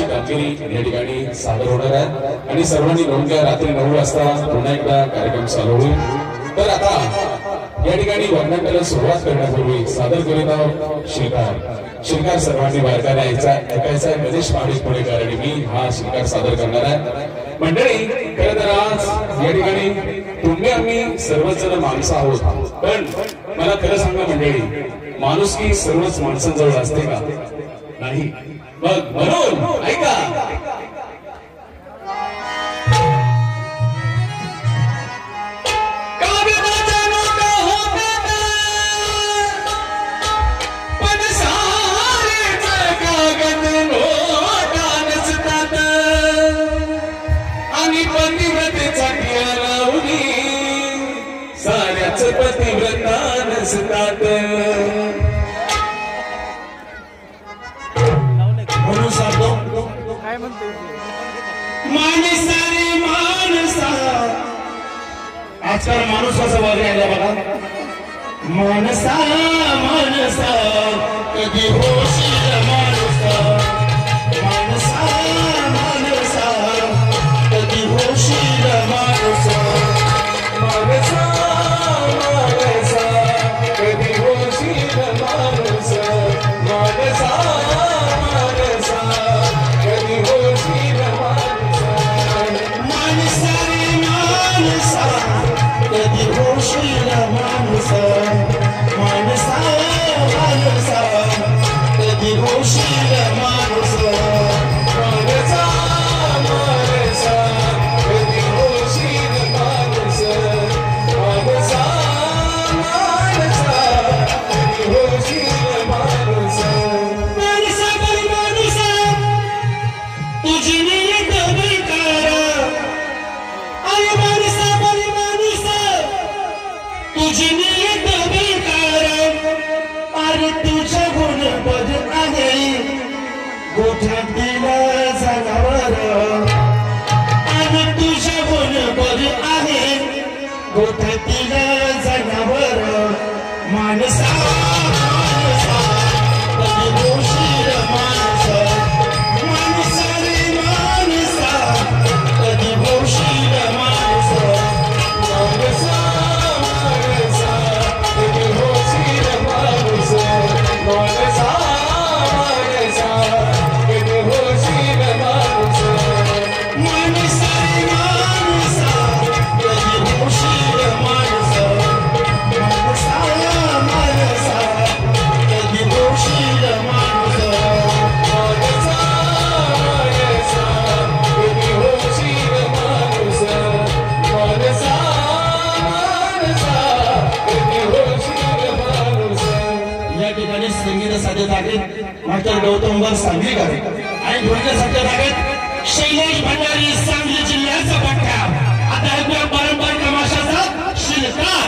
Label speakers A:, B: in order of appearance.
A: कामगिरी या ठिकाणी सादर होणार आहे आणि सर्वांनी नोंद घ्या. रात्री 9 वाजता पुन्हा एकदा कार्यक्रम चालू होईल. तर आता या ठिकाणी वर्णनाला सुरुवात करण्यापूर्वी सादर करीत आहोत शिल्कार सर्वांनी बारकाने ऐकायचा गणेश पाटील पुणेकर आणि मी हा शिल्कार सादर करणार आहे. मंडळी, खरं तर आज या ठिकाणी तुम्ही आम्ही सर्वजण माणसं आहोत, पण मला खरं सांगा मंडळी, माणुसकी सर्वच माणसांजवळ असते का? नाही. मग म्हणून ऐका, पतिव्रता नसतात. म्हणून सांगतो, काय म्हणते माणसा रे माणसा. आजकाल माणूस कसं वागायला बघा. माणसा माणसा कधी होशील माणसा. माणसा माणसा कधी होशील माणसा. माणसा कधी होशील माणसा. माणसा माणसा कधी होशील माणसा. माणसा रे माणसा कधी होशील माणसा. माणसा माणसा कधी होशील माणसा. माणसा माणसा कधी होशील माणसा. माणसा गोठ्यातील जनावर आणि तुझ्या गुणबर आहे. गोठ्यातील जनावर माणसा माणसा कधी होशील माणसा. माणसा रे माणसा कधी होशील माणसा. माणसा माणसा कधी होशील माणसा. माणसा मास्टर गौतम वर सांगलीकर आणि ध्वजासाठी आहेत शैलेश भंडारी सांगली जिल्ह्याचा पट्टा. आता पारंपरिक तमाशाचा शिल्पकार